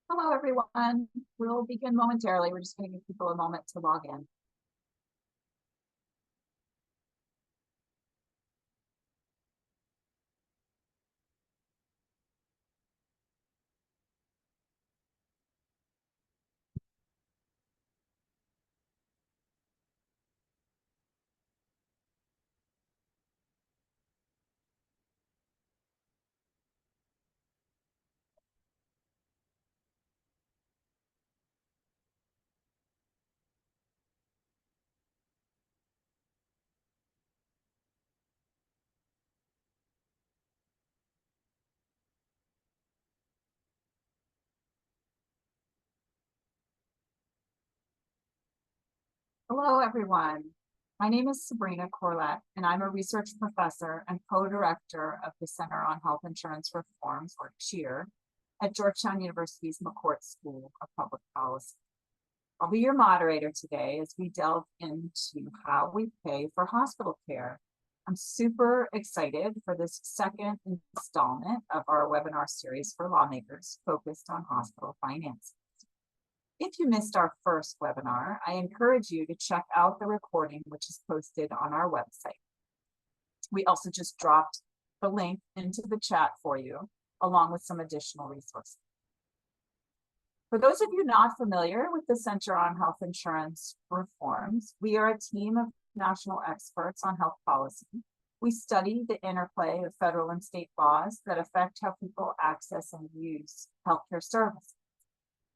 Hello, everyone. We'll begin momentarily. We're just going to give people a moment to log in. Hello, everyone. My name is Sabrina Corlett, and I'm a research professor and co-director of the Center on Health Insurance Reforms, or CHEER, at Georgetown University's McCourt School of Public Policy. I'll be your moderator today as we delve into how we pay for hospital care. I'm super excited for this second installment of our webinar series for lawmakers focused on hospital finance. If you missed our first webinar, I encourage you to check out the recording, which is posted on our website. We also just dropped the link into the chat for you, along with some additional resources. For those of you not familiar with the Center on Health Insurance Reforms, we are a team of national experts on health policy. We study the interplay of federal and state laws that affect how people access and use healthcare services.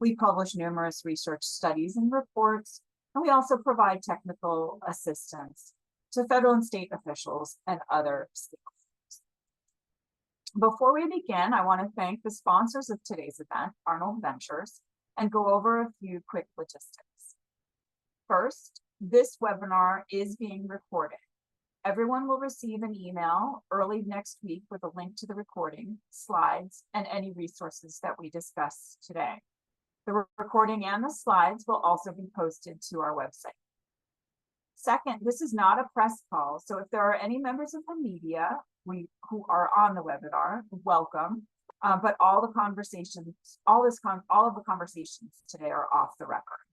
We publish numerous research studies and reports, and we also provide technical assistance to federal and state officials and other stakeholders. Before we begin, I want to thank the sponsors of today's event, Arnold Ventures, and go over a few quick logistics. First, this webinar is being recorded. Everyone will receive an email early next week with a link to the recording, slides, and any resources that we discuss today. The recording and the slides will also be posted to our website. Second, this is not a press call, so if there are any members of the media who are on the webinar, welcome. But all of the conversations today are off the record.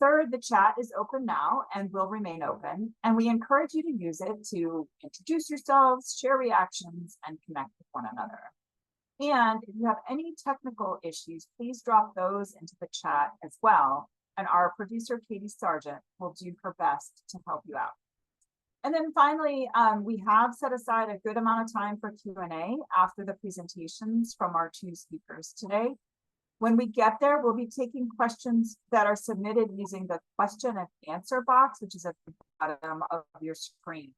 Third, the chat is open now and will remain open, and we encourage you to use it to introduce yourselves, share reactions, and connect with one another. And if you have any technical issues, please drop those into the chat as well. And our producer, Katie Sargent, will do her best to help you out. And then finally, we have set aside a good amount of time for Q&A after the presentations from our two speakers today. When we get there, we'll be taking questions that are submitted using the question and answer box, which is at the bottom of your screen.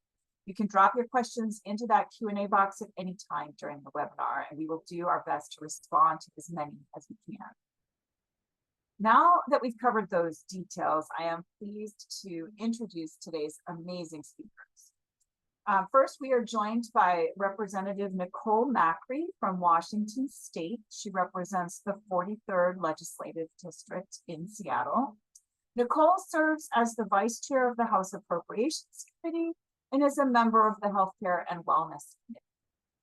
You can drop your questions into that Q&A box at any time during the webinar, and we will do our best to respond to as many as we can. Now that we've covered those details, I am pleased to introduce today's amazing speakers. First, we are joined by Representative Nicole Macri from Washington State. She represents the 43rd Legislative District in Seattle. Nicole serves as the Vice Chair of the House Appropriations Committee and is a member of the Healthcare and Wellness Committee.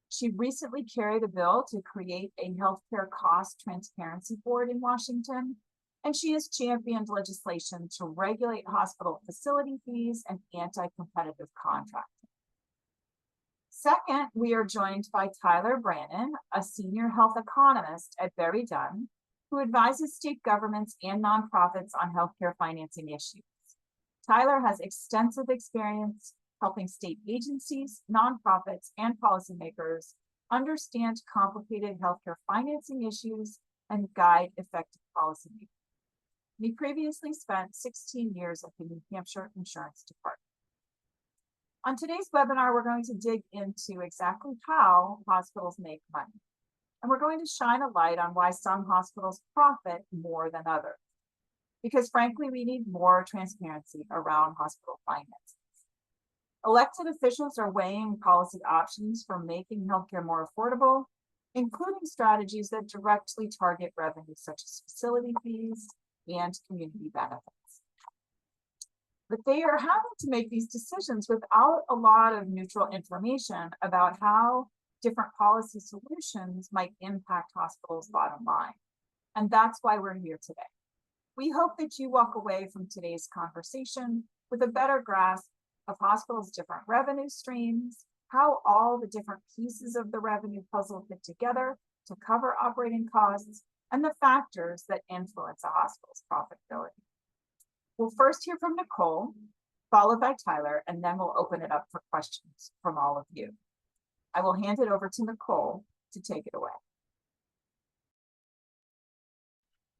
She recently carried a bill to create a healthcare cost transparency board in Washington, and she has championed legislation to regulate hospital facility fees and anti-competitive contracting. Second, we are joined by Tyler Brannon, a senior health economist at Berry Dunn, who advises state governments and nonprofits on healthcare financing issues. Tyler has extensive experience helping state agencies, nonprofits, and policymakers understand complicated healthcare financing issues and guide effective policymaking. He previously spent 16 years at the New Hampshire Insurance Department. On today's webinar, we're going to dig into exactly how hospitals make money. And we're going to shine a light on why some hospitals profit more than others. Because frankly, we need more transparency around hospital finances. Elected officials are weighing policy options for making healthcare more affordable, including strategies that directly target revenues such as facility fees and community benefits. But they are having to make these decisions without a lot of neutral information about how different policy solutions might impact hospitals' bottom line. And that's why we're here today. We hope that you walk away from today's conversation with a better grasp of hospitals' different revenue streams, how all the different pieces of the revenue puzzle fit together to cover operating costs, and the factors that influence a hospital's profitability. We'll first hear from Nicole, followed by Tyler, and then we'll open it up for questions from all of you. I will hand it over to Nicole to take it away.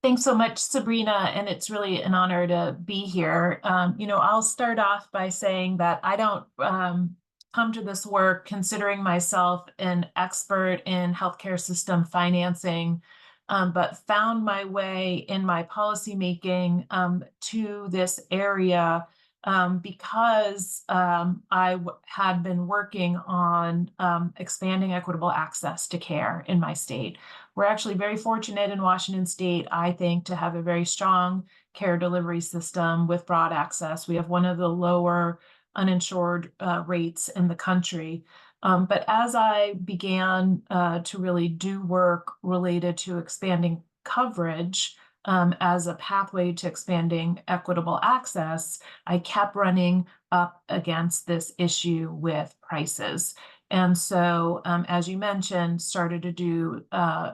Thanks so much, Sabrina, and it's really an honor to be here. I'll start off by saying that I don't come to this work considering myself an expert in healthcare system financing, but found my way in my policymaking to this area because I had been working on expanding equitable access to care in my state. We're actually very fortunate in Washington State, I think, to have a very strong care delivery system with broad access. We have one of the lower uninsured rates in the country. But as I began to really do work related to expanding coverage as a pathway to expanding equitable access, I kept running up against this issue with prices. And so, as you mentioned, started to do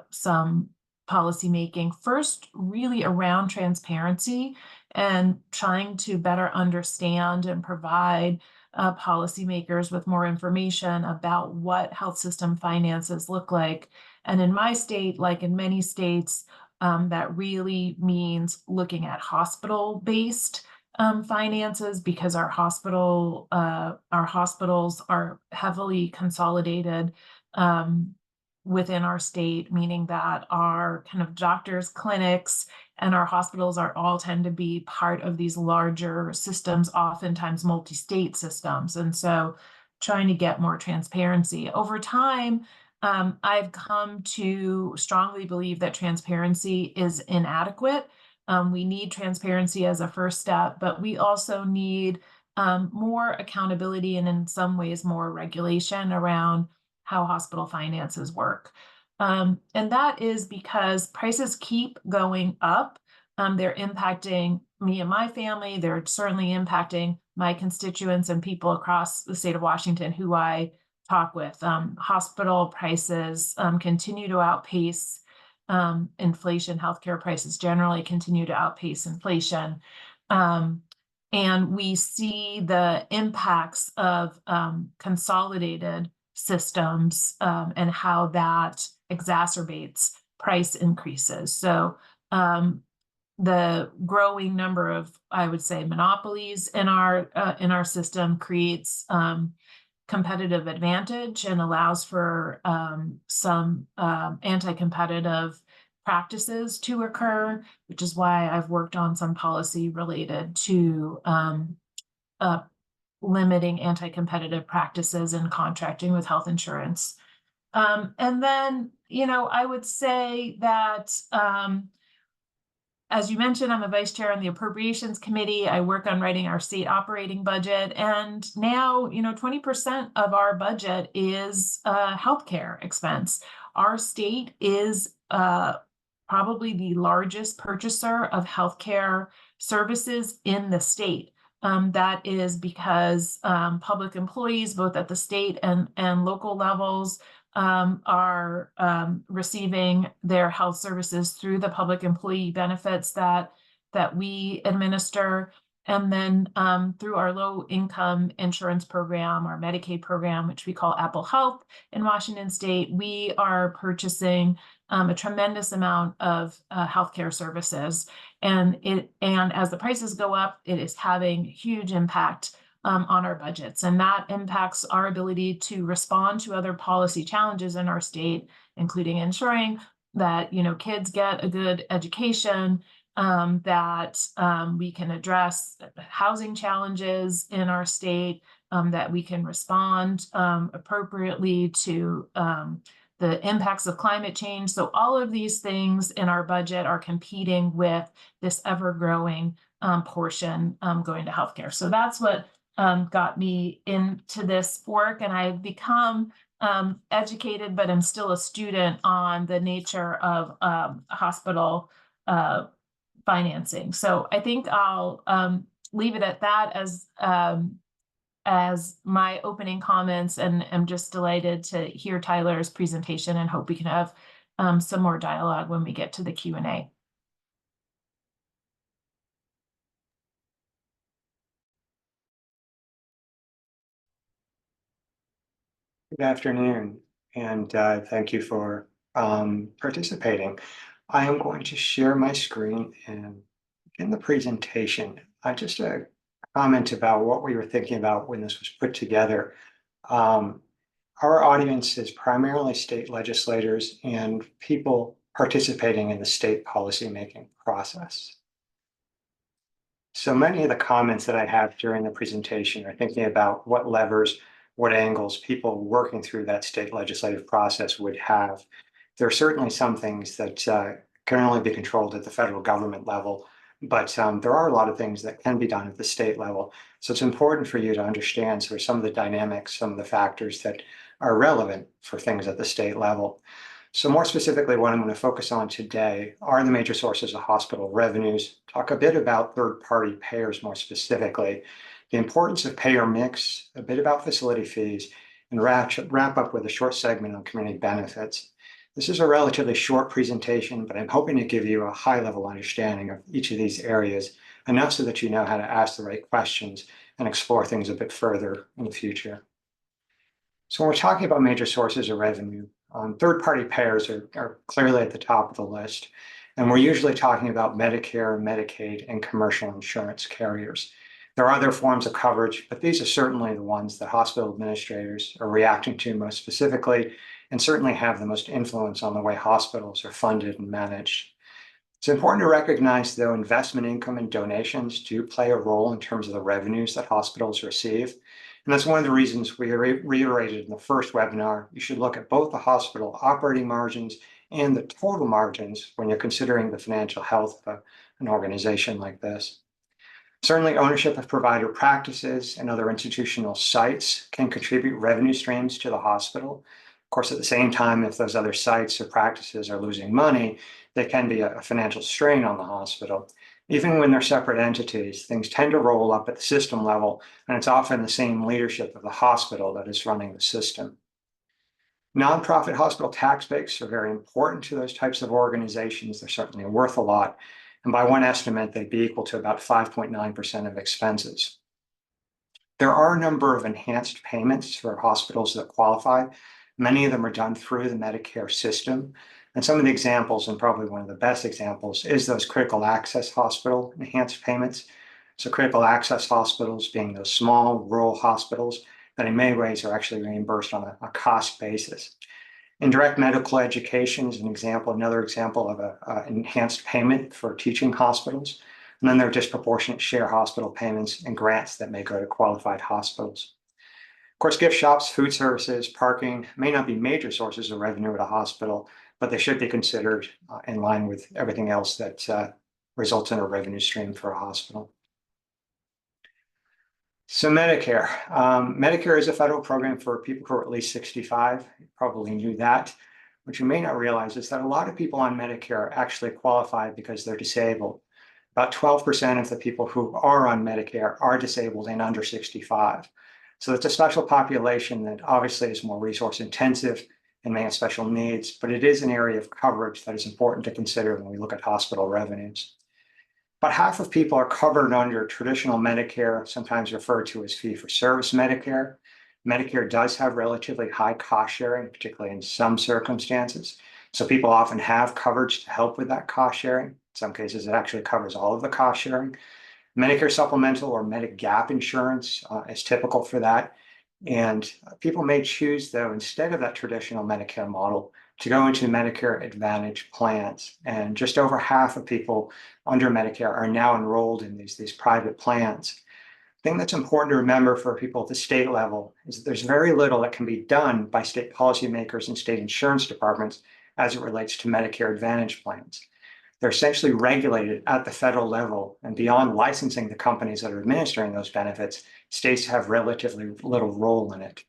some policy making, first really around transparency and trying to better understand and provide policymakers with more information about what health system finances look like. And in my state, like in many states, that really means looking at hospital-based finances, because our hospitals are heavily consolidated within our state, meaning that our kind of doctors, clinics, and our hospitals are all tend to be part of these larger systems, oftentimes multi-state systems. And so trying to get more transparency. Over time, I've come to strongly believe that transparency is inadequate. We need transparency as a first step, but we also need more accountability and in some ways more regulation around how hospital finances work. And that is because prices keep going up. They're impacting me and my family. They're certainly impacting my constituents and people across the state of Washington who I talk with. Hospital prices continue to outpace inflation. Healthcare prices generally continue to outpace inflation. And we see the impacts of consolidated systems and how that exacerbates price increases. So the growing number of, I would say, monopolies in our system creates competitive advantage and allows for some anti-competitive practices to occur, which is why I've worked on some policy related to limiting anti-competitive practices in contracting with health insurance. And then, I would say that as you mentioned, I'm a vice chair on the Appropriations Committee. I work on writing our state operating budget. And now, 20% of our budget is healthcare expense. Our state is probably the largest purchaser of healthcare services in the state. That is because public employees, both at the state and local levels, are receiving their health services through the public employee benefits that we administer. And then through our low income insurance program, our Medicaid program, which we call Apple Health in Washington State, we are purchasing a tremendous amount of healthcare services. And as the prices go up, it is having huge impact on our budgets. And that impacts our ability to respond to other policy challenges in our state, including ensuring that, kids get a good education, that we can address housing challenges in our state, that we can respond appropriately to the impacts of climate change. So all of these things in our budget are competing with this ever-growing portion going to healthcare. So that's what got me into this work, and I've become educated, but I'm still a student on the nature of hospital financing. So I think I'll leave it at that as my opening comments, and I'm just delighted to hear Tyler's presentation and hope we can have some more dialogue when we get to the Q&A. Good afternoon, and thank you for participating. I am going to share my screen and begin the presentation. Just a comment about what we were thinking about when this was put together. Our audience is primarily state legislators and people participating in the state policymaking process. So many of the comments that I have during the presentation are thinking about what levers, what angles people working through that state legislative process would have. There are certainly some things that can only be controlled at the federal government level, but there are a lot of things that can be done at the state level. So it's important for you to understand sort of some of the dynamics, some of the factors that are relevant for things at the state level. So more specifically, what I'm going to focus on today are the major sources of hospital revenues, talk a bit about third-party payers more specifically, the importance of payer mix, a bit about facility fees, and wrap up with a short segment on community benefits. This is a relatively short presentation, but I'm hoping to give you a high-level understanding of each of these areas, enough so that you know how to ask the right questions and explore things a bit further in the future. So when we're talking about major sources of revenue, third-party payers are clearly at the top of the list, and we're usually talking about Medicare, Medicaid, and commercial insurance carriers. There are other forms of coverage, but these are certainly the ones that hospital administrators are reacting to most specifically, and certainly have the most influence on the way hospitals are funded and managed. It's important to recognize, though, investment income and donations do play a role in terms of the revenues that hospitals receive. And that's one of the reasons we reiterated in the first webinar, you should look at both the hospital operating margins and the total margins when you're considering the financial health of an organization like this. Certainly, ownership of provider practices and other institutional sites can contribute revenue streams to the hospital. Of course, at the same time, if those other sites or practices are losing money, they can be a financial strain on the hospital. Even when they're separate entities, things tend to roll up at the system level, and it's often the same leadership of the hospital that is running the system. Nonprofit hospital tax breaks are very important to those types of organizations. They're certainly worth a lot. And by one estimate, they'd be equal to about 5.9% of expenses. There are a number of enhanced payments for hospitals that qualify. Many of them are done through the Medicare system. And some of the examples, and probably one of the best examples, is those critical access hospital enhanced payments. So critical access hospitals being those small rural hospitals that in many ways are actually reimbursed on a cost basis. Indirect medical education is another example of an enhanced payment for teaching hospitals. And then there are disproportionate share hospital payments and grants that may go to qualified hospitals. Of course, gift shops, food services, parking may not be major sources of revenue at a hospital, but they should be considered in line with everything else that results in a revenue stream for a hospital. So Medicare. Medicare is a federal program for people who are at least 65. You probably knew that. What you may not realize is that a lot of people on Medicare actually qualify because they're disabled. About 12% of the people who are on Medicare are disabled and under 65. So it's a special population that obviously is more resource intensive and may have special needs, but it is an area of coverage that is important to consider when we look at hospital revenues. About half of people are covered under traditional Medicare, sometimes referred to as fee-for-service Medicare. Medicare does have relatively high cost sharing, particularly in some circumstances. So people often have coverage to help with that cost sharing. In some cases, it actually covers all of the cost sharing. Medicare supplemental or Medigap insurance is typical for that. And people may choose, though, instead of that traditional Medicare model, to go into Medicare Advantage plans. And just over half of people under Medicare are now enrolled in these private plans. The thing that's important to remember for people at the state level is that there's very little that can be done by state policymakers and state insurance departments as it relates to Medicare Advantage plans. They're essentially regulated at the federal level, and beyond licensing the companies that are administering those benefits, states have relatively little role in it.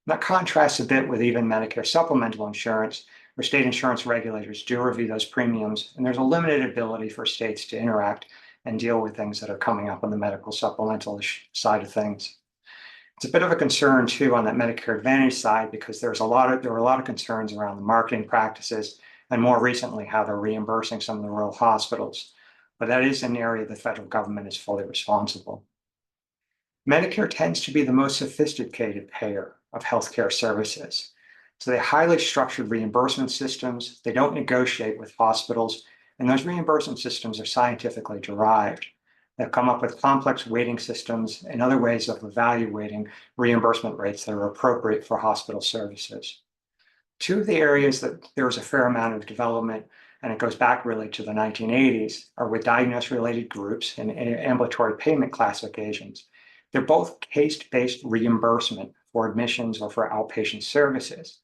That contrasts a bit with even Medicare supplemental insurance, where state insurance regulators do review those premiums, and there's a limited ability for states to interact and deal with things that are coming up on the medical supplemental side of things. It's a bit of a concern too on that Medicare Advantage side because there were a lot of concerns around the marketing practices and more recently how they're reimbursing some of the rural hospitals. But that is an area the federal government is fully responsible. Medicare tends to be the most sophisticated payer of healthcare services. So they have highly structured reimbursement systems. They don't negotiate with hospitals, and those reimbursement systems are scientifically derived. They've come up with complex weighting systems and other ways of evaluating reimbursement rates that are appropriate for hospital services. Two of the areas that there was a fair amount of development, and it goes back really to the 1980s, are with diagnosis-related groups and ambulatory payment classifications. They're both case-based reimbursement for admissions or for outpatient services.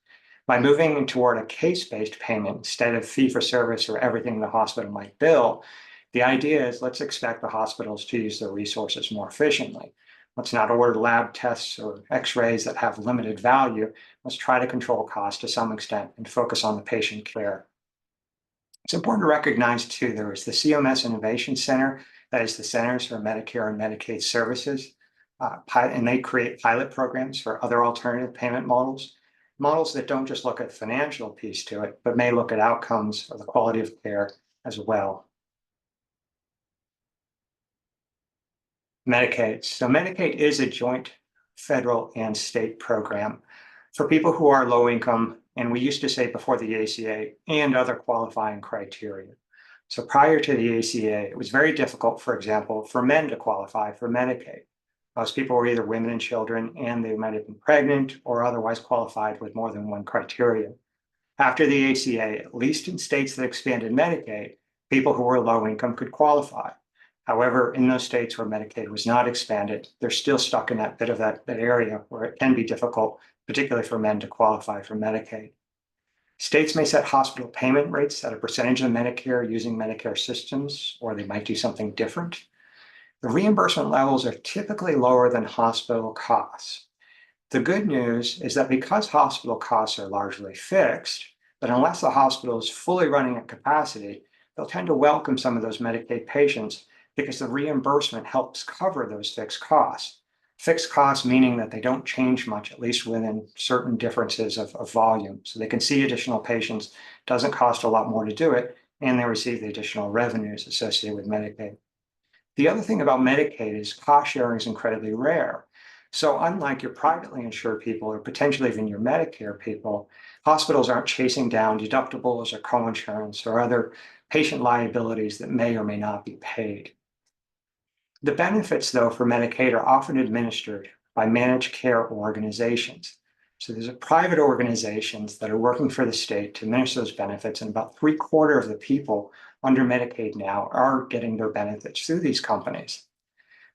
By moving toward a case-based payment instead of fee-for-service or everything the hospital might bill, the idea is let's expect the hospitals to use their resources more efficiently. Let's not order lab tests or x-rays that have limited value. Let's try to control costs to some extent and focus on the patient care. It's important to recognize too, there is the CMS Innovation Center, that is the Centers for Medicare and Medicaid Services, and they create pilot programs for other alternative payment models that don't just look at the financial piece to it, but may look at outcomes or the quality of care as well. Medicaid. So Medicaid is a joint federal and state program for people who are low income, and we used to say before the ACA, and other qualifying criteria. So prior to the ACA, it was very difficult, for example, for men to qualify for Medicaid. Most people were either women and children, and they might have been pregnant or otherwise qualified with more than one criteria. After the ACA, at least in states that expanded Medicaid, people who were low income could qualify. However, in those states where Medicaid was not expanded, they're still stuck in that bit of that area where it can be difficult, particularly for men to qualify for Medicaid. States may set hospital payment rates at a percentage of Medicare using Medicare systems, or they might do something different. The reimbursement levels are typically lower than hospital costs. The good news is that because hospital costs are largely fixed, that unless the hospital is fully running at capacity, they'll tend to welcome some of those Medicaid patients because the reimbursement helps cover those fixed costs. Fixed costs meaning that they don't change much, at least within certain differences of volume. So they can see additional patients, doesn't cost a lot more to do it, and they receive the additional revenues associated with Medicaid. The other thing about Medicaid is cost sharing is incredibly rare. So unlike your privately insured people or potentially even your Medicare people, hospitals aren't chasing down deductibles or coinsurance or other patient liabilities that may or may not be paid. The benefits, though, for Medicaid are often administered by managed care organizations. So there's private organizations that are working for the state to administer those benefits, and about 3/4 of the people under Medicaid now are getting their benefits through these companies.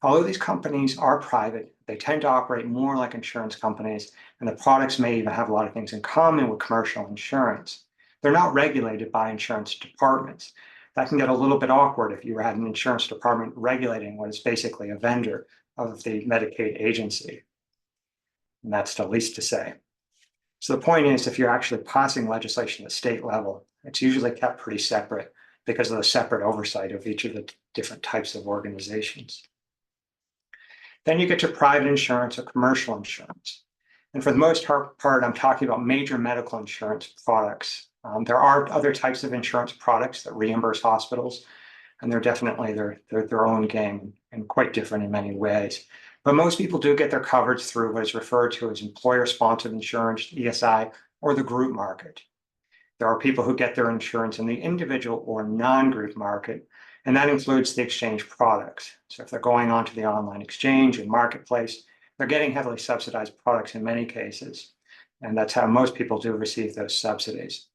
Although these companies are private, they tend to operate more like insurance companies, and the products may even have a lot of things in common with commercial insurance. They're not regulated by insurance departments. That can get a little bit awkward if you had an insurance department regulating what is basically a vendor of the Medicaid agency. And that's the least to say. So the point is, if you're actually passing legislation at the state level, it's usually kept pretty separate because of the separate oversight of each of the different types of organizations. Then you get to private insurance or commercial insurance. And for the most part, I'm talking about major medical insurance products. There are other types of insurance products that reimburse hospitals, and they're definitely their own game and quite different in many ways. But most people do get their coverage through what is referred to as employer-sponsored insurance, ESI, or the group market. There are people who get their insurance in the individual or non-group market, and that includes the exchange products. So if they're going onto the online exchange and marketplace, they're getting heavily subsidized products in many cases. And that's how most people do receive those subsidies.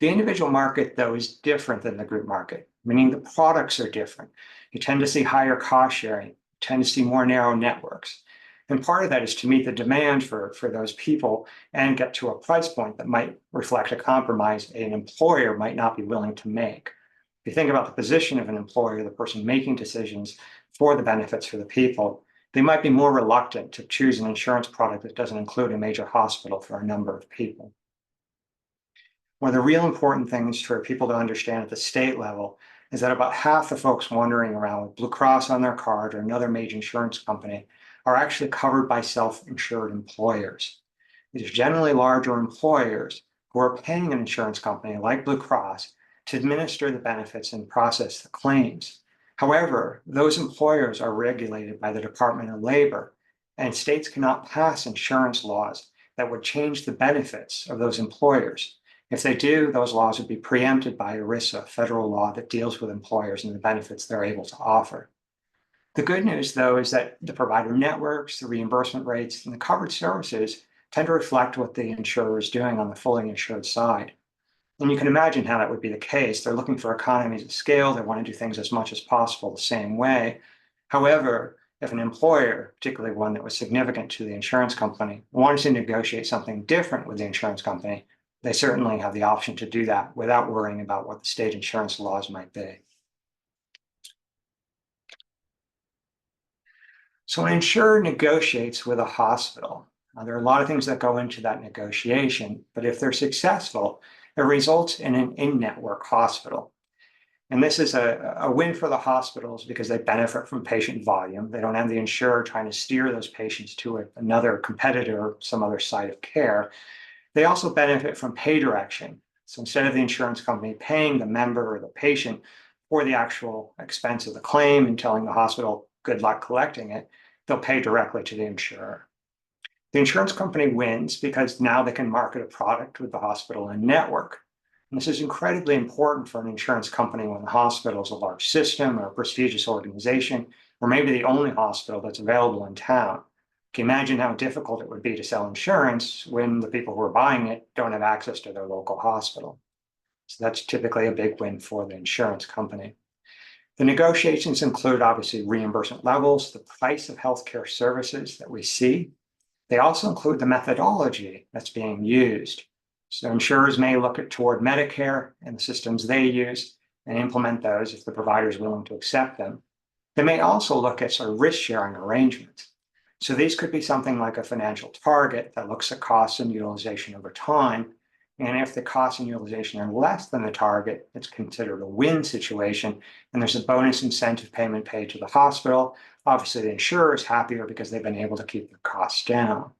The individual market, though, is different than the group market, meaning the products are different. You tend to see higher cost sharing, you tend to see more narrow networks. And part of that is to meet the demand for those people and get to a price point that might reflect a compromise an employer might not be willing to make. If you think about the position of an employer, the person making decisions for the benefits for the people, they might be more reluctant to choose an insurance product that doesn't include a major hospital for a number of people. One of the real important things for people to understand at the state level is that about half the folks wandering around with Blue Cross on their card or another major insurance company are actually covered by self-insured employers. These are generally larger employers who are paying an insurance company like Blue Cross to administer the benefits and process the claims. However, those employers are regulated by the Department of Labor, and states cannot pass insurance laws that would change the benefits of those employers. If they do, those laws would be preempted by ERISA, federal law that deals with employers and the benefits they're able to offer. The good news, though, is that the provider networks, the reimbursement rates, and the covered services tend to reflect what the insurer is doing on the fully insured side. And you can imagine how that would be the case. They're looking for economies of scale. They want to do things as much as possible the same way. However, if an employer, particularly one that was significant to the insurance company, wanted to negotiate something different with the insurance company, they certainly have the option to do that without worrying about what the state insurance laws might be. So an insurer negotiates with a hospital. There are a lot of things that go into that negotiation, but if they're successful, it results in an in-network hospital. And this is a win for the hospitals because they benefit from patient volume. They don't have the insurer trying to steer those patients to another competitor or some other site of care. They also benefit from pay direction. So instead of the insurance company paying the member or the patient for the actual expense of the claim and telling the hospital, good luck collecting it, they'll pay directly to the insurer. The insurance company wins because now they can market a product with the hospital and network. And this is incredibly important for an insurance company when the hospital is a large system or a prestigious organization, or maybe the only hospital that's available in town. Can you imagine how difficult it would be to sell insurance when the people who are buying it don't have access to their local hospital? So that's typically a big win for the insurance company. The negotiations include obviously reimbursement levels, the price of healthcare services that we see. They also include the methodology that's being used. So insurers may look toward Medicare and the systems they use and implement those if the provider is willing to accept them. They may also look at sort of risk-sharing arrangements. So these could be something like a financial target that looks at costs and utilization over time. And if the costs and utilization are less than the target, it's considered a win situation. And there's a bonus incentive payment paid to the hospital. Obviously, the insurer is happier because they've been able to keep their costs down.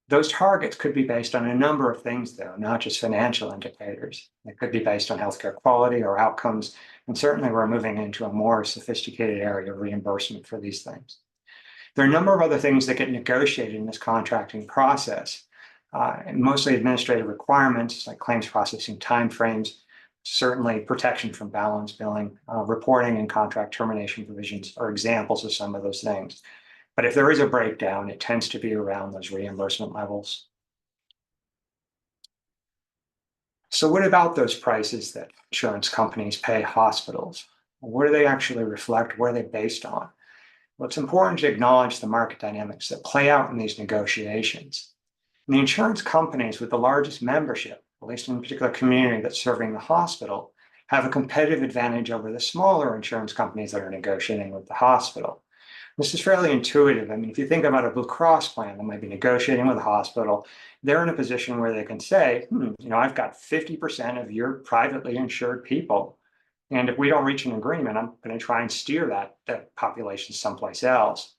Those targets could be based on a number of things, though, not just financial indicators. They could be based on healthcare quality or outcomes. And certainly, we're moving into a more sophisticated area of reimbursement for these things. There are a number of other things that get negotiated in this contracting process, and mostly administrative requirements like claims processing timeframes, certainly protection from balance billing, reporting and contract termination provisions are examples of some of those things. But if there is a breakdown, it tends to be around those reimbursement levels. So what about those prices that insurance companies pay hospitals? What do they actually reflect? What are they based on? Well, it's important to acknowledge the market dynamics that play out in these negotiations. And the insurance companies with the largest membership, at least in a particular community that's serving the hospital, have a competitive advantage over the smaller insurance companies that are negotiating with the hospital. This is fairly intuitive. I mean, if you think about a Blue Cross plan that might be negotiating with a hospital, they're in a position where they can say, I've got 50% of your privately insured people. And if we don't reach an agreement, I'm going to try and steer that population someplace else.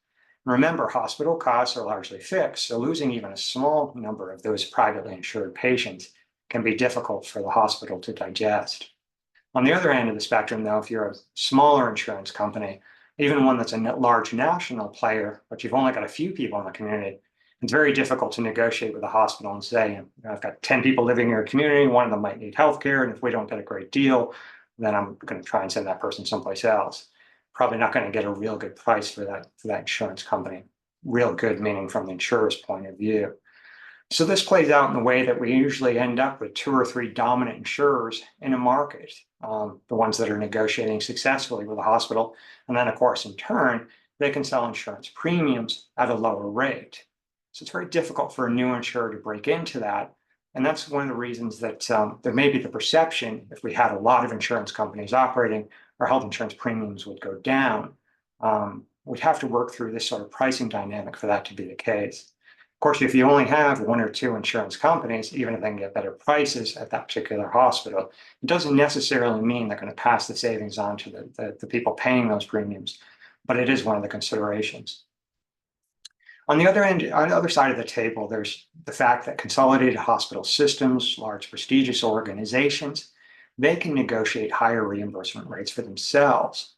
Remember, hospital costs are largely fixed, so losing even a small number of those privately insured patients can be difficult for the hospital to digest. On the other end of the spectrum, though, if you're a smaller insurance company, even one that's a large national player, but you've only got a few people in the community, it's very difficult to negotiate with a hospital and say, I've got 10 people living in your community, one of them might need healthcare, and if we don't get a great deal, then I'm going to try and send that person someplace else. Probably not going to get a real good price for that insurance company. Real good meaning from the insurer's point of view. So this plays out in the way that we usually end up with 2 or 3 dominant insurers in a market, the ones that are negotiating successfully with a hospital. And then, of course, in turn, they can sell insurance premiums at a lower rate. So it's very difficult for a new insurer to break into that. And that's one of the reasons that there may be the perception, if we had a lot of insurance companies operating, our health insurance premiums would go down. we'd have to work through this sort of pricing dynamic for that to be the case. Of course, if you only have one or two insurance companies, even if they can get better prices at that particular hospital, it doesn't necessarily mean they're going to pass the savings on to the people paying those premiums, but it is one of the considerations. On the other end, on the other side of the table, there's the fact that consolidated hospital systems, large prestigious organizations, they can negotiate higher reimbursement rates for themselves.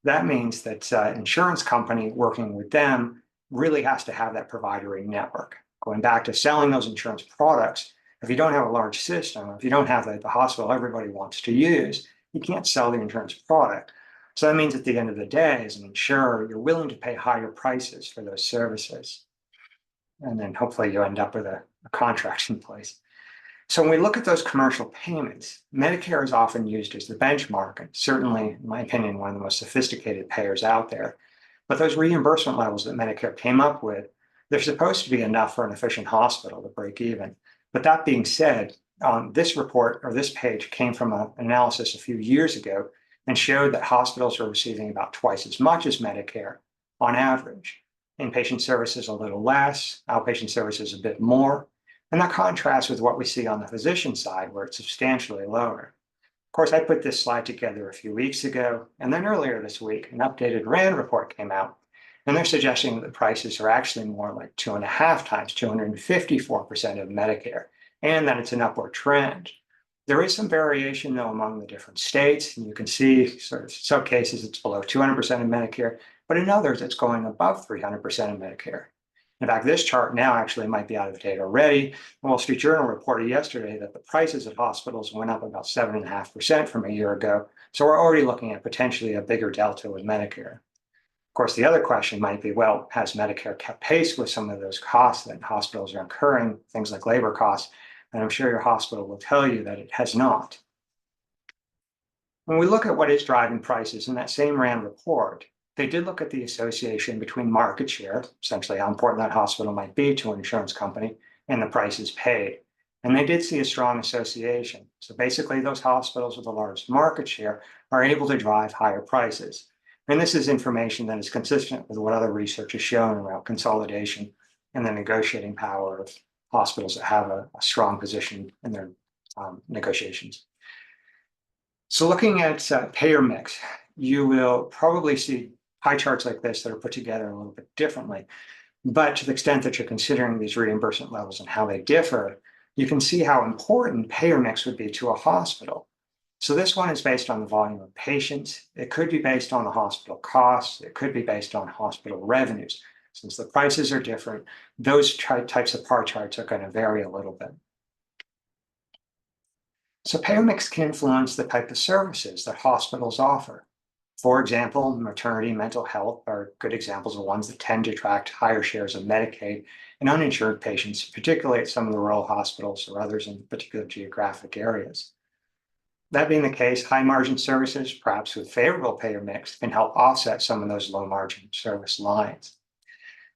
That means that insurance company working with them really has to have that provider network. Going back to selling those insurance products, if you don't have a large system, if you don't have the hospital everybody wants to use, you can't sell the insurance product. So that means at the end of the day, as an insurer, you're willing to pay higher prices for those services. And then hopefully you end up with a contract in place. So when we look at those commercial payments, Medicare is often used as the benchmark, and certainly, in my opinion, one of the most sophisticated payers out there. But those reimbursement levels that Medicare came up with, they're supposed to be enough for an efficient hospital to break even. But that being said, this report or this page came from an analysis a few years ago and showed that hospitals are receiving about twice as much as Medicare on average. Inpatient services a little less, outpatient services a bit more. And that contrasts with what we see on the physician side, where it's substantially lower. Of course, I put this slide together a few weeks ago, and then earlier this week, an updated RAND report came out, and they're suggesting that the prices are actually more like 2.5 times, 254% of Medicare, and that it's an upward trend. There is some variation, though, among the different states, and you can see sort of some cases it's below 200% of Medicare, but in others it's going above 300% of Medicare. In fact, this chart now actually might be out of date already. The Wall Street Journal reported yesterday that the prices at hospitals went up about 7.5% from a year ago. So we're already looking at potentially a bigger delta with Medicare. Of course, the other question might be, well, has Medicare kept pace with some of those costs that hospitals are incurring, things like labor costs? And I'm sure your hospital will tell you that it has not. When we look at what is driving prices in that same RAND report, they did look at the association between market share, essentially how important that hospital might be to an insurance company, and the prices paid. And they did see a strong association. So basically, those hospitals with the largest market share are able to drive higher prices. And this is information that is consistent with what other research has shown around consolidation and the negotiating power of hospitals that have a strong position in their negotiations. So looking at payer mix, you will probably see pie charts like this that are put together a little bit differently. But to the extent that you're considering these reimbursement levels and how they differ, you can see how important payer mix would be to a hospital. So this one is based on the volume of patients. It could be based on the hospital costs. It could be based on hospital revenues. Since the prices are different, those types of pie charts are going to vary a little bit. So payer mix can influence the type of services that hospitals offer. For example, maternity and mental health are good examples of ones that tend to attract higher shares of Medicaid and uninsured patients, particularly at some of the rural hospitals or others in particular geographic areas. That being the case, high margin services, perhaps with favorable payer mix, can help offset some of those low margin service lines.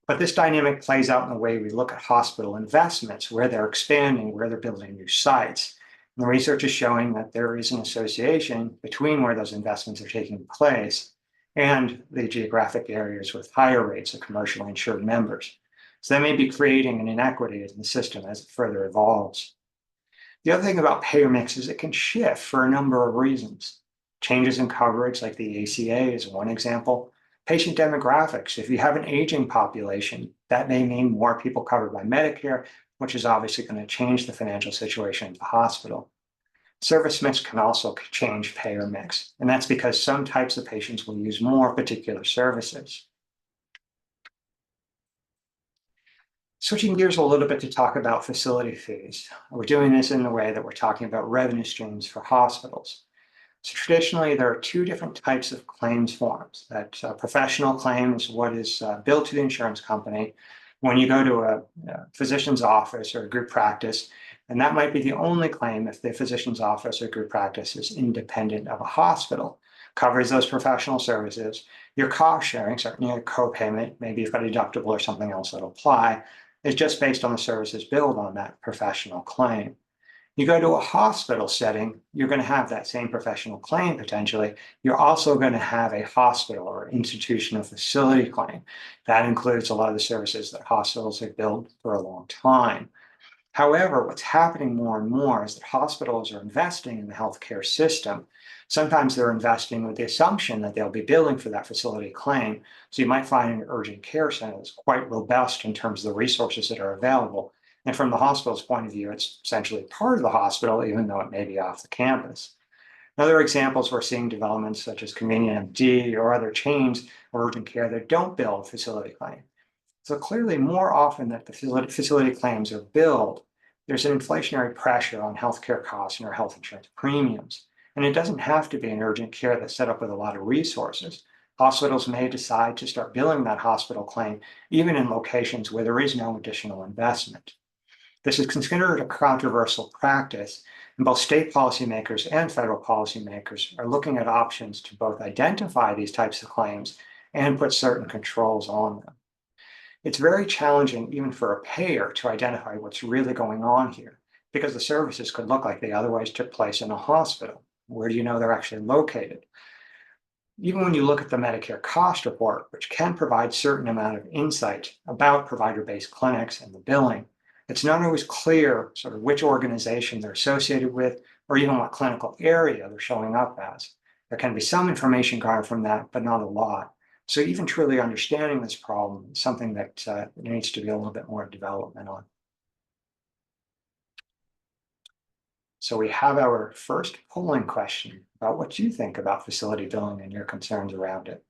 But this dynamic plays out in the way we look at hospital investments, where they're expanding, where they're building new sites. And the research is showing that there is an association between where those investments are taking place and the geographic areas with higher rates of commercially insured members. So that may be creating an inequity in the system as it further evolves. The other thing about payer mix is it can shift for a number of reasons. Changes in coverage, like the ACA, is one example. Patient demographics. If you have an aging population, that may mean more people covered by Medicare, which is obviously going to change the financial situation of the hospital. Service mix can also change payer mix, and that's because some types of patients will use more particular services. Switching gears a little bit to talk about facility fees. We're doing this in the way that we're talking about revenue streams for hospitals. So traditionally, there are two different types of claims forms. That professional claim is what is billed to the insurance company when you go to a physician's office or a group practice, and that might be the only claim if the physician's office or group practice is independent of a hospital, covers those professional services. Your cost sharing, certainly a co-payment, maybe you've got a deductible or something else that'll apply, is just based on the services billed on that professional claim. You go to a hospital setting, you're going to have that same professional claim potentially. You're also going to have a hospital or institutional facility claim. That includes a lot of the services that hospitals have billed for a long time. However, what's happening more and more is that hospitals are investing in the healthcare system. Sometimes they're investing with the assumption that they'll be billing for that facility claim. So you might find an urgent care center that's quite robust in terms of the resources that are available. And from the hospital's point of view, it's essentially part of the hospital, even though it may be off the campus. Other examples, we're seeing developments such as Convenient MD or other chains of urgent care that don't bill a facility claim. So clearly, more often that the facility claims are billed, there's an inflationary pressure on healthcare costs and our health insurance premiums. And it doesn't have to be an urgent care that's set up with a lot of resources. Hospitals may decide to start billing that hospital claim, even in locations where there is no additional investment. This is considered a controversial practice, and both state policymakers and federal policymakers are looking at options to both identify these types of claims and put certain controls on them. It's very challenging even for a payer to identify what's really going on here, because the services could look like they otherwise took place in a hospital. Where do you know they're actually located? Even when you look at the Medicare cost report, which can provide certain amount of insight about provider-based clinics and the billing, it's not always clear sort of which organization they're associated with, or even what clinical area they're showing up as. There can be some information garnered from that, but not a lot. So even truly understanding this problem is something that needs to be a little bit more development on. So we have our first polling question about what you think about facility billing and your concerns around it.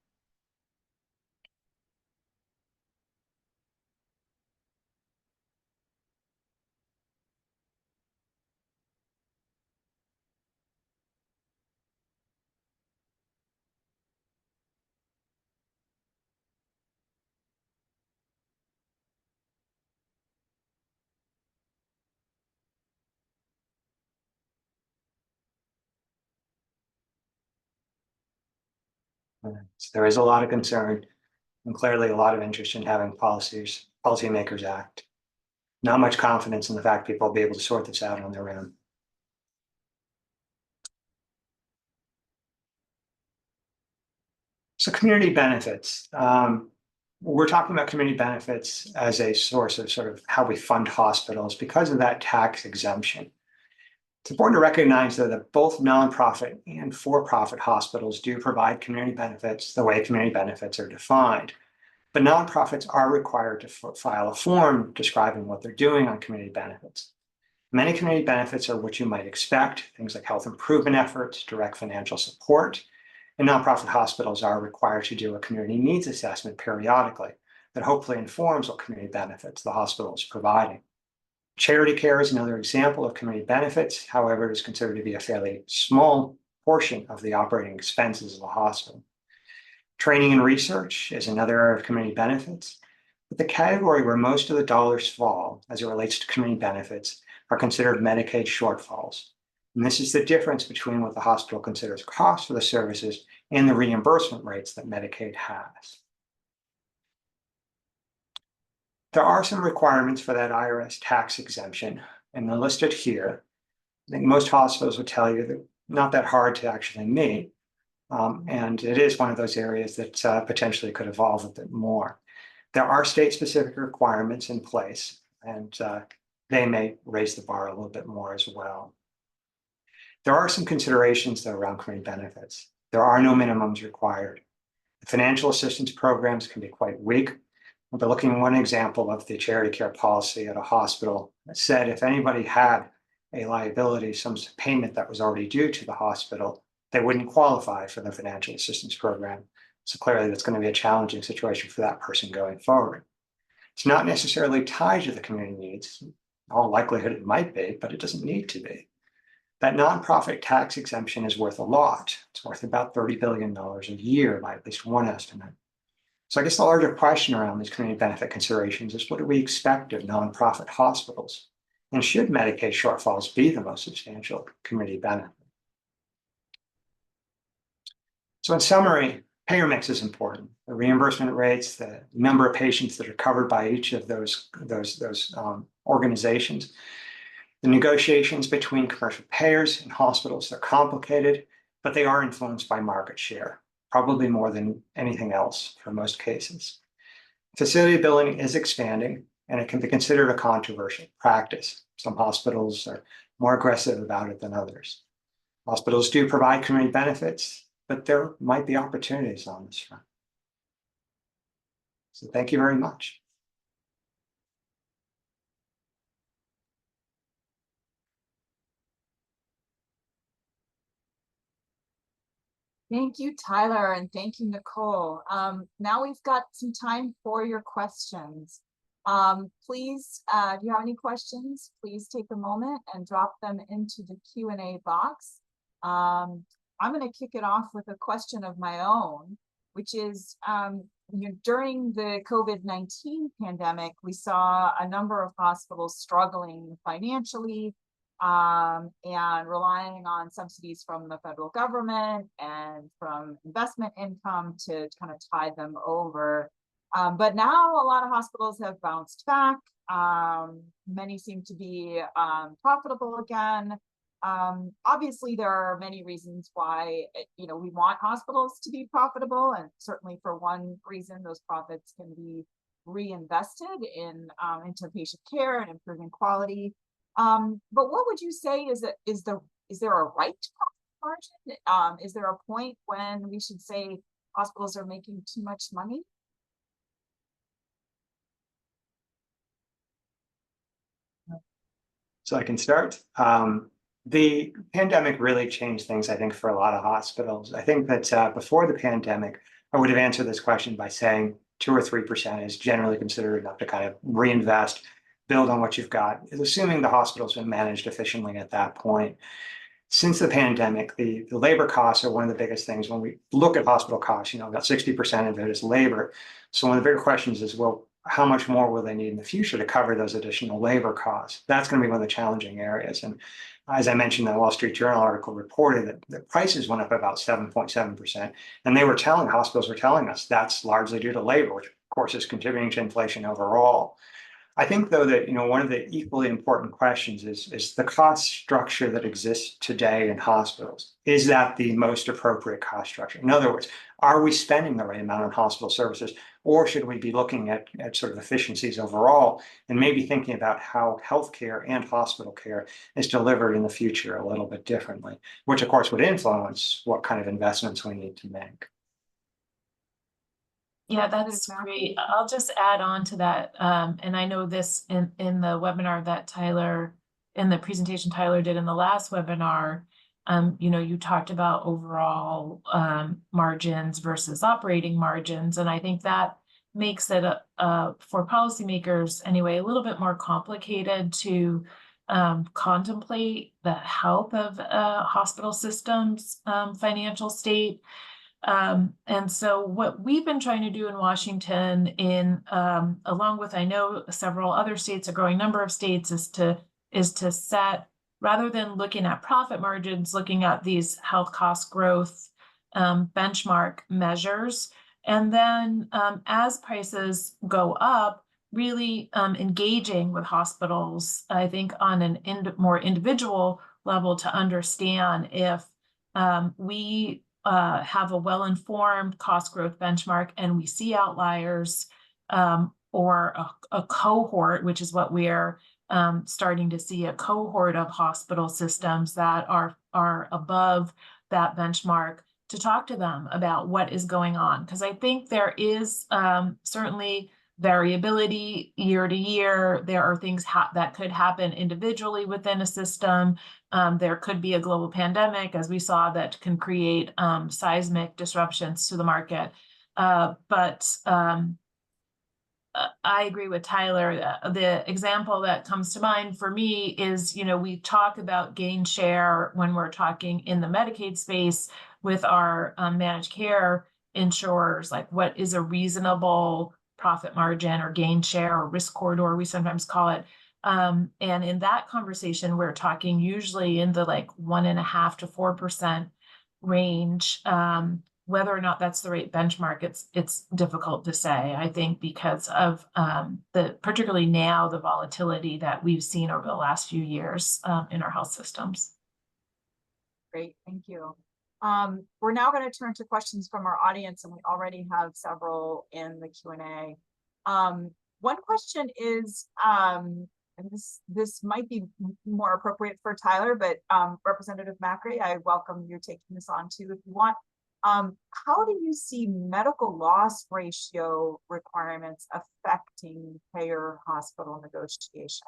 So there is a lot of concern and clearly a lot of interest in having policymakers act. Not much confidence in the fact people will be able to sort this out on their own. So community benefits. We're talking about community benefits as a source of sort of how we fund hospitals because of that tax exemption. It's important to recognize though that both nonprofit and for-profit hospitals do provide community benefits the way community benefits are defined. But nonprofits are required to file a form describing what they're doing on community benefits. Many community benefits are what you might expect, things like health improvement efforts, direct financial support, and nonprofit hospitals are required to do a community needs assessment periodically that hopefully informs what community benefits the hospital is providing. Charity care is another example of community benefits. However, it is considered to be a fairly small portion of the operating expenses of the hospital. Training and research is another area of community benefits, but the category where most of the dollars fall as it relates to community benefits are considered Medicaid shortfalls. And this is the difference between what the hospital considers cost for the services and the reimbursement rates that Medicaid has. There are some requirements for that IRS tax exemption, and they're listed here. I think most hospitals would tell you that not that hard to actually meet. And it is one of those areas that potentially could evolve a bit more. There are state-specific requirements in place, and they may raise the bar a little bit more as well. There are some considerations though around community benefits. There are no minimums required. The financial assistance programs can be quite weak. We're looking at one example of the charity care policy at a hospital that said if anybody had a liability, some payment that was already due to the hospital, they wouldn't qualify for the financial assistance program. So clearly that's going to be a challenging situation for that person going forward. It's not necessarily tied to the community needs. In all likelihood it might be, but it doesn't need to be. That nonprofit tax exemption is worth a lot. It's worth about $30 billion a year by at least one estimate. So I guess the larger question around these community benefit considerations is what do we expect of nonprofit hospitals? And should Medicaid shortfalls be the most substantial community benefit? So in summary, payer mix is important. The reimbursement rates, the number of patients that are covered by each of those organizations. The negotiations between commercial payers and hospitals are complicated, but they are influenced by market share, probably more than anything else for most cases. Facility billing is expanding, and it can be considered a controversial practice. Some hospitals are more aggressive about it than others. Hospitals do provide community benefits, but there might be opportunities on this front. So thank you very much. Thank you, Tyler, and thank you, Nicole. Now we've got some time for your questions. Please, if you have any questions, please take a moment and drop them into the Q&A box. I'm going to kick it off with a question of my own, which is, during the COVID-19 pandemic, we saw a number of hospitals struggling financially, and relying on subsidies from the federal government and from investment income to kind of tide them over. But now a lot of hospitals have bounced back. Many seem to be profitable again. Obviously, there are many reasons why we want hospitals to be profitable, and certainly for one reason, those profits can be reinvested into patient care and improving quality. But what would you say is there a right profit margin? Is there a point when we should say hospitals are making too much money? So I can start. The pandemic really changed things, I think, for a lot of hospitals. I think that before the pandemic, I would have answered this question by saying 2 or 3% is generally considered enough to kind of reinvest, build on what you've got, is assuming the hospital's been managed efficiently at that point. Since the pandemic, the labor costs are one of the biggest things. When we look at hospital costs, about 60% of it is labor. So one of the bigger questions is, well, how much more will they need in the future to cover those additional labor costs? That's going to be one of the challenging areas. And as I mentioned, the Wall Street Journal article reported that the prices went up about 7.7%. And hospitals were telling us that's largely due to labor, which of course is contributing to inflation overall. I think, though, that one of the equally important questions is the cost structure that exists today in hospitals. Is that the most appropriate cost structure? In other words, are we spending the right amount on hospital services, or should we be looking at sort of efficiencies overall and maybe thinking about how healthcare and hospital care is delivered in the future a little bit differently, which of course would influence what kind of investments we need to make. Yeah, that's great. I'll just add on to that. And I know this in the webinar that in the presentation Tyler did in the last webinar, you talked about overall margins versus operating margins. And I think that makes it, for policymakers anyway, a little bit more complicated to contemplate the health of hospital systems' financial state. And so what we've been trying to do in Washington, along with, I know, several other states, a growing number of states, is to set, rather than looking at profit margins, looking at these health cost growth benchmark measures. And then as prices go up, really engaging with hospitals, I think, on an more individual level to understand if we have a well-informed cost growth benchmark and we see outliers, or a cohort, which is what we're starting to see, a cohort of hospital systems that are above that benchmark, to talk to them about what is going on. Because I think there is certainly variability year to year. There are things that could happen individually within a system. There could be a global pandemic, as we saw, that can create seismic disruptions to the market. But I agree with Tyler. The example that comes to mind for me is, we talk about gain share when we're talking in the Medicaid space with our managed care insurers, like what is a reasonable profit margin or gain share or risk corridor, we sometimes call it. And in that conversation, we're talking usually in the 1.5% to 4% range. whether or not that's the right benchmark, it's difficult to say, I think, because of particularly now, the volatility that we've seen over the last few years in our health systems. Great, thank you. We're now going to turn to questions from our audience, and we already have several in the Q&A. One question is, and this might be more appropriate for Tyler, but Representative Macri, I welcome you taking this on too if you want. How do you see medical loss ratio requirements affecting payer-hospital negotiation?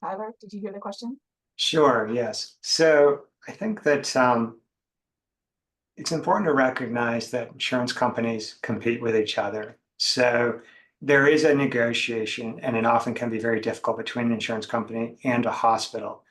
Tyler, did you hear the question? Sure, yes. So I think that it's important to recognize that insurance companies compete with each other. So there is a negotiation, and it often can be very difficult between an insurance company and a hospital.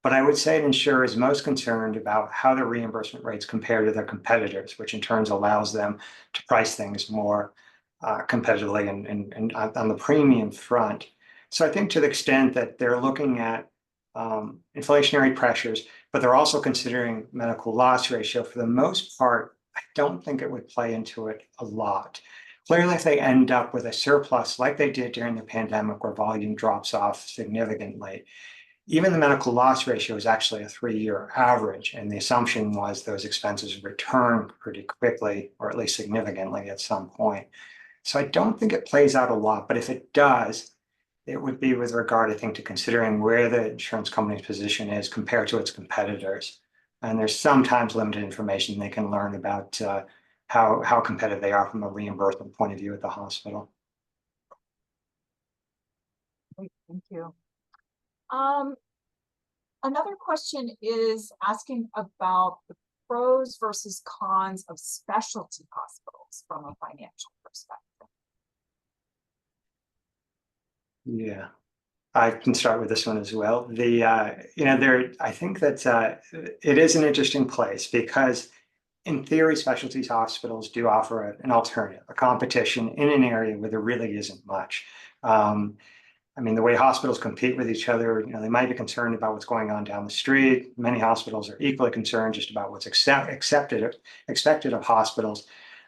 But I would say an insurer is most concerned about how their reimbursement rates compare to their competitors, which in turn allows them to price things more competitively and on the premium front. So I think to the extent that they're looking at inflationary pressures, but they're also considering medical loss ratio, for the most part, I don't think it would play into it a lot. Clearly, if they end up with a surplus like they did during the pandemic, where volume drops off significantly, even the medical loss ratio is actually a 3-year average, and the assumption was those expenses return pretty quickly, or at least significantly at some point. So I don't think it plays out a lot, but if it does, it would be with regard, I think, to considering where the insurance company's position is compared to its competitors. And there's sometimes limited information they can learn about how competitive they are from a reimbursement point of view at the hospital. Great, thank you. Another question is asking about the pros versus cons of specialty hospitals from a financial perspective. Yeah, I can start with this one as well. I think that it is an interesting place because in theory, specialty hospitals do offer an alternative, a competition in an area where there really isn't much. I mean, the way hospitals compete with each other, they might be concerned about what's going on down the street. Many hospitals are equally concerned just about what's expected of hospitals.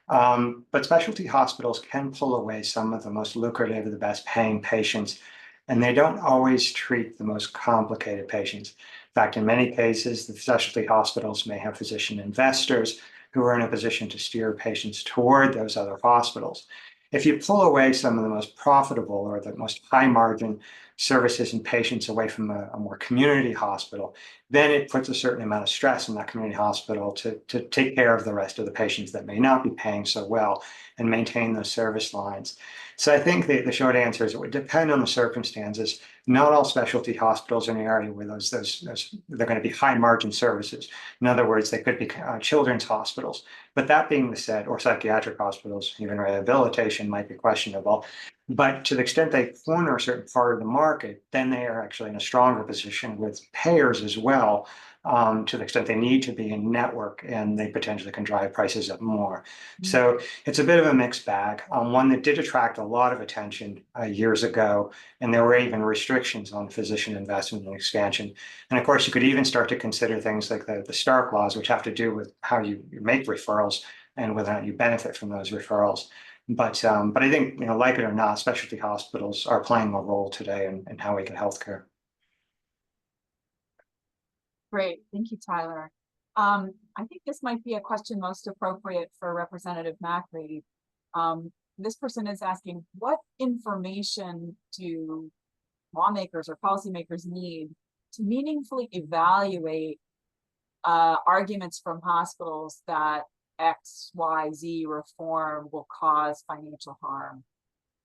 But specialty hospitals can pull away some of the most lucrative, the best paying patients, and they don't always treat the most complicated patients. In fact, in many cases, the specialty hospitals may have physician investors who are in a position to steer patients toward those other hospitals. If you pull away some of the most profitable or the most high margin services and patients away from a more community hospital, then it puts a certain amount of stress on that community hospital to take care of the rest of the patients that may not be paying so well and maintain those service lines. So I think the short answer is it would depend on the circumstances. Not all specialty hospitals are in an area where they're going to be high margin services. In other words, they could be children's hospitals. But that being said, or psychiatric hospitals, even rehabilitation might be questionable. But to the extent they corner a certain part of the market, then they are actually in a stronger position with payers as well, to the extent they need to be in network, and they potentially can drive prices up more. So it's a bit of a mixed bag. One that did attract a lot of attention years ago, and there were even restrictions on physician investment and expansion. And of course, you could even start to consider things like the Stark laws, which have to do with how you make referrals and whether or not you benefit from those referrals. But I think, like it or not, specialty hospitals are playing a role today in how we get healthcare. Great, thank you, Tyler. I think this might be a question most appropriate for Representative Macri. This person is asking, what information do lawmakers or policymakers need to meaningfully evaluate arguments from hospitals that XYZ reform will cause financial harm?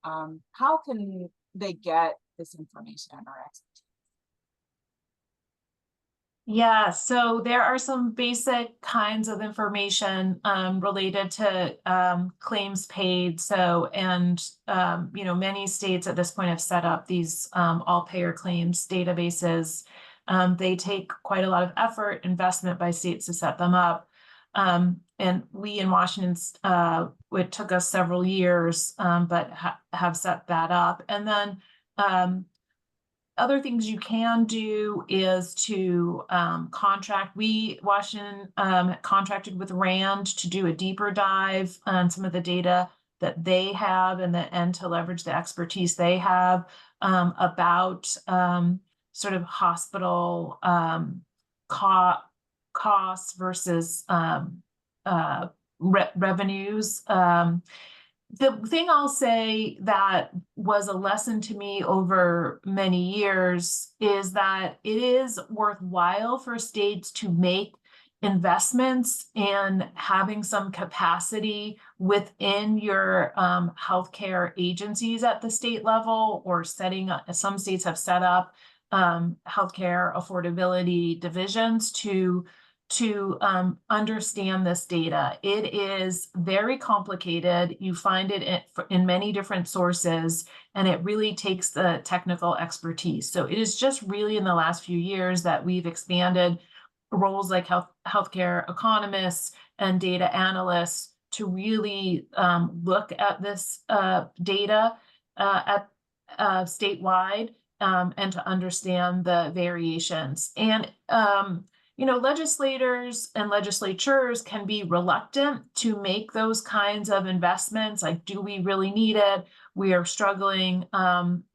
How can they get this information or expertise? Yeah, so there are some basic kinds of information related to claims paid. So, and many states at this point have set up these all payer claims databases. They take quite a lot of effort, investment by states to set them up. And we in Washington, it took us several years, but have set that up. And then Other things you can do is to contract. Washington contracted with RAND to do a deeper dive on some of the data that they have and to leverage the expertise they have about sort of hospital costs versus revenues. The thing I'll say that was a lesson to me over many years is that it is worthwhile for states to make investments in having some capacity within your healthcare agencies at the state level, or some states have set up healthcare affordability divisions to understand this data. It is very complicated. You find it in many different sources, and it really takes the technical expertise. So it is just really in the last few years that we've expanded roles like healthcare economists and data analysts to really look at this data at statewide and to understand the variations. And legislators and legislatures can be reluctant to make those kinds of investments. Like, do we really need it? We are struggling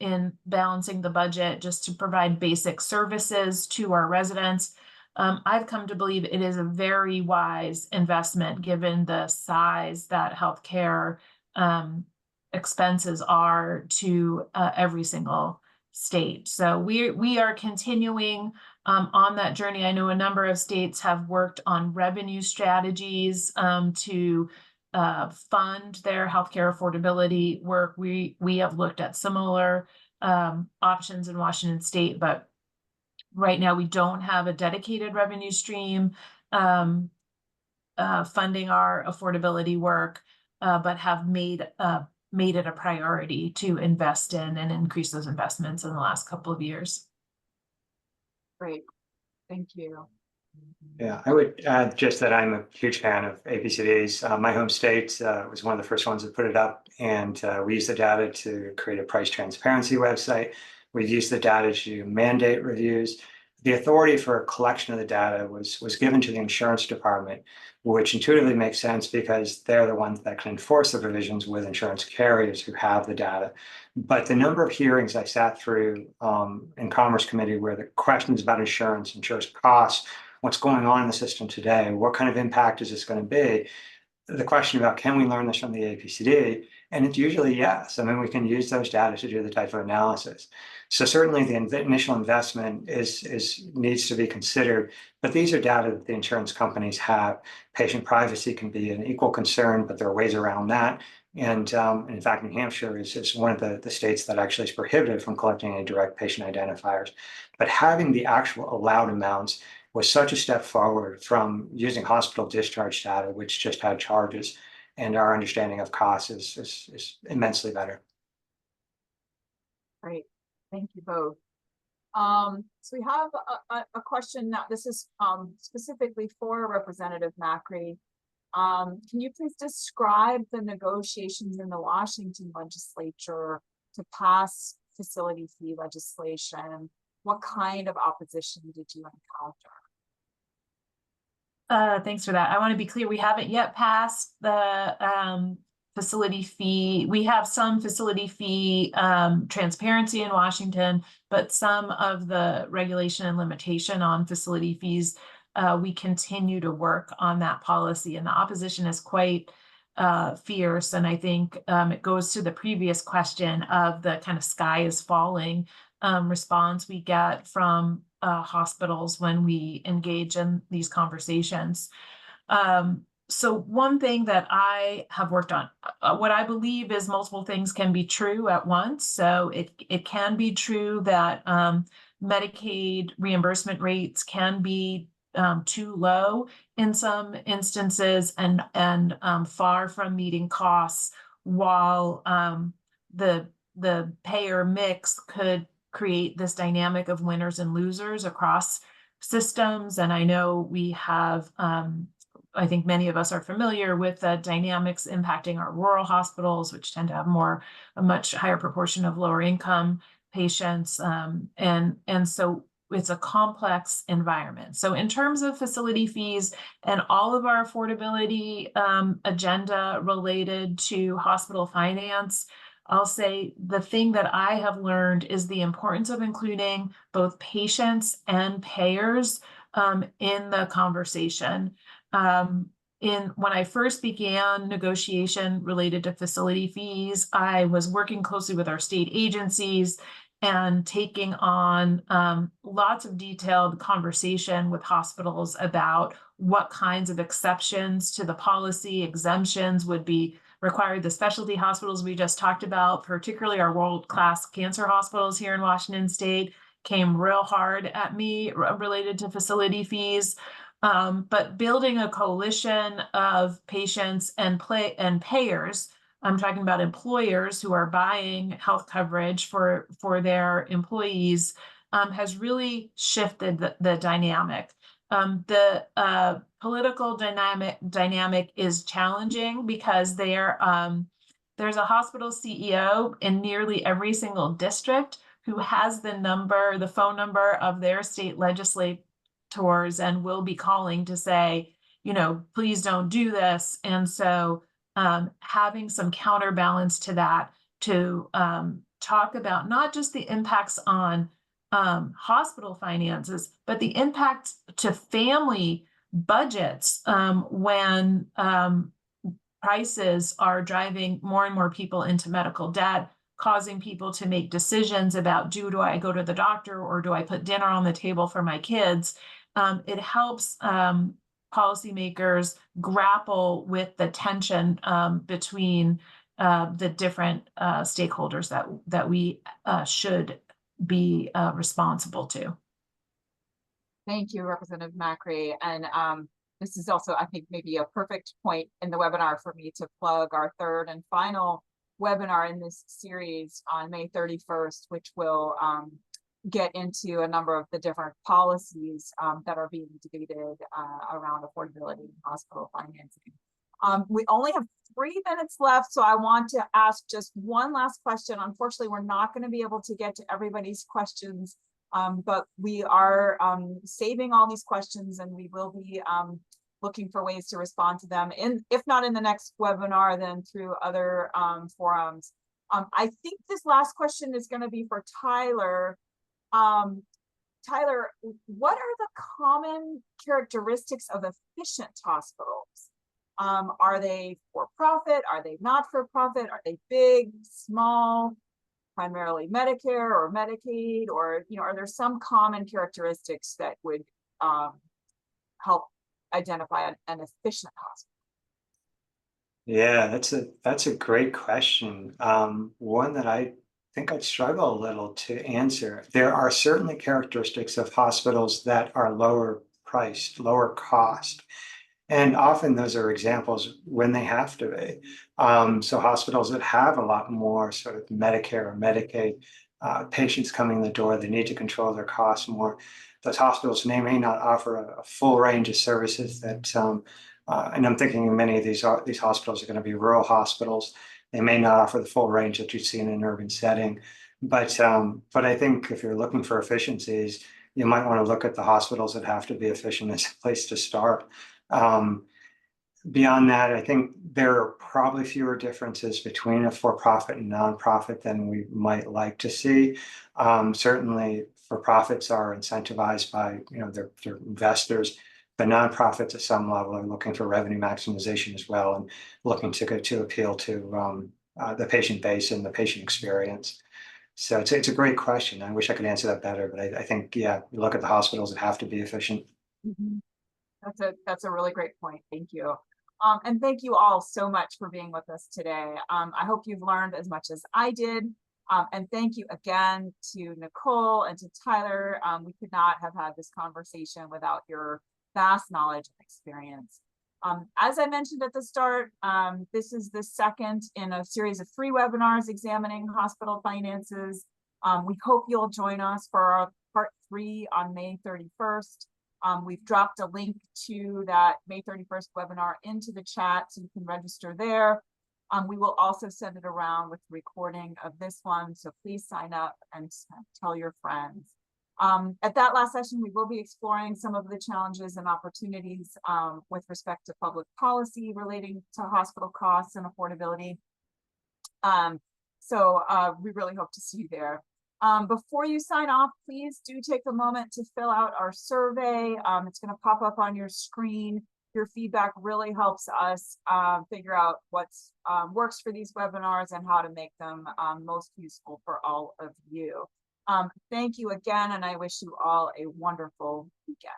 in balancing the budget just to provide basic services to our residents. I've come to believe it is a very wise investment given the size that healthcare expenses are to every single state. So we are continuing on that journey. I know a number of states have worked on revenue strategies to fund their healthcare affordability work. We have looked at similar options in Washington State, but right now we don't have a dedicated revenue stream funding our affordability work, but have made it a priority to invest in and increase those investments in the last couple of years. Great, thank you. Yeah, I would add just that I'm a huge fan of APCDs. My home state was one of the first ones to put it up, and we used the data to create a price transparency website. We've used the data to mandate reviews. The authority for collection of the data was given to the insurance department, which intuitively makes sense because they're the ones that can enforce the provisions with insurance carriers who have the data. But the number of hearings I sat through in Commerce Committee where the questions about insurance costs, what's going on in the system today, what kind of impact is this going to be, the question about can we learn this from the APCD, and it's usually yes. I mean, we can use those data to do the type of analysis. So certainly the initial investment needs to be considered, but these are data that the insurance companies have. Patient privacy can be an equal concern, but there are ways around that. And in fact, New Hampshire is one of the states that actually is prohibited from collecting any direct patient identifiers. But having the actual allowed amounts was such a step forward from using hospital discharge data, which just had charges, and our understanding of costs is immensely better. Great, thank you both. So we have a question now. This is specifically for Representative Macri. Can you please describe the negotiations in the Washington legislature to pass facility fee legislation? What kind of opposition did you encounter? Thanks for that. I want to be clear, we haven't yet passed the facility fee. We have some facility fee transparency in Washington, but some of the regulation and limitation on facility fees, we continue to work on that policy, and the opposition is quite fierce. And I think it goes to the previous question of the kind of sky is falling response we get from hospitals when we engage in these conversations. So one thing that I have worked on, what I believe is multiple things can be true at once. So it can be true that Medicaid reimbursement rates can be too low in some instances and far from meeting costs, while the payer mix could create this dynamic of winners and losers across systems. And I know we have, I think many of us are familiar with the dynamics impacting our rural hospitals, which tend to have a much higher proportion of lower income patients. And so it's a complex environment. So in terms of facility fees and all of our affordability agenda related to hospital finance, I'll say the thing that I have learned is the importance of including both patients and payers in the conversation. When I first began negotiation related to facility fees, I was working closely with our state agencies and taking on lots of detailed conversation with hospitals about what kinds of exceptions to the policy, exemptions would be required. The specialty hospitals we just talked about, particularly our world-class cancer hospitals here in Washington State, came real hard at me related to facility fees. But building a coalition of patients and payers, I'm talking about employers who are buying health coverage for their employees, has really shifted the dynamic. The political dynamic is challenging because there's a hospital CEO in nearly every single district who has the phone number of their state legislators and will be calling to say, please don't do this. And so having some counterbalance to that to talk about not just the impacts on hospital finances, but the impact to family budgets when prices are driving more and more people into medical debt, causing people to make decisions about do I go to the doctor or do I put dinner on the table for my kids? It helps policymakers grapple with the tension between the different stakeholders that we should be responsible to. Thank you, Representative Macri. And this is also, I think, maybe a perfect point in the webinar for me to plug our third and final webinar in this series on May 31st, which will get into a number of the different policies that are being debated around affordability and hospital financing. We only have 3 minutes left, so I want to ask just one last question. Unfortunately, we're not going to be able to get to everybody's questions, but we are saving all these questions, and we will be looking for ways to respond to them, if not in the next webinar, then through other forums. I think this last question is going to be for Tyler. Tyler, what are the common characteristics of efficient hospitals? Are they for-profit? Are they not for-profit? Are they big, small, primarily Medicare or Medicaid? Or, are there some common characteristics that would help identify an efficient hospital? Yeah, that's a great question. One that I think I'd struggle a little to answer. There are certainly characteristics of hospitals that are lower priced, lower cost. And often those are examples when they have to be. So hospitals that have a lot more sort of Medicare or Medicaid patients coming in the door, they need to control their costs more. Those hospitals may not offer a full range of services that, and I'm thinking many of these hospitals are going to be rural hospitals. They may not offer the full range that you see in an urban setting. But I think if you're looking for efficiencies, you might want to look at the hospitals that have to be efficient as a place to start. Beyond that, I think there are probably fewer differences between a for-profit and nonprofit than we might like to see. Certainly, for-profits are incentivized by their investors. The nonprofits at some level are looking for revenue maximization as well, and looking to appeal to the patient base and the patient experience. So it's a great question. I wish I could answer that better, but I think, yeah, you look at the hospitals that have to be efficient. Mm-hmm. That's a really great point. Thank you. And thank you all so much for being with us today. I hope you've learned as much as I did. And thank you again to Nicole and to Tyler. We could not have had this conversation without your vast knowledge and experience. As I mentioned at the start, this is the second in a series of 3 webinars examining hospital finances. We hope you'll join us for our part 3 on May 31st. We've dropped a link to that May 31st webinar into the chat, so you can register there. We will also send it around with recording of this one, so please sign up and tell your friends. At that last session, we will be exploring some of the challenges and opportunities with respect to public policy relating to hospital costs and affordability. We really hope to see you there. Before you sign off, please do take a moment to fill out our survey. It's going to pop up on your screen. Your feedback really helps us figure out what works for these webinars and how to make them most useful for all of you. Thank you again, and I wish you all a wonderful weekend.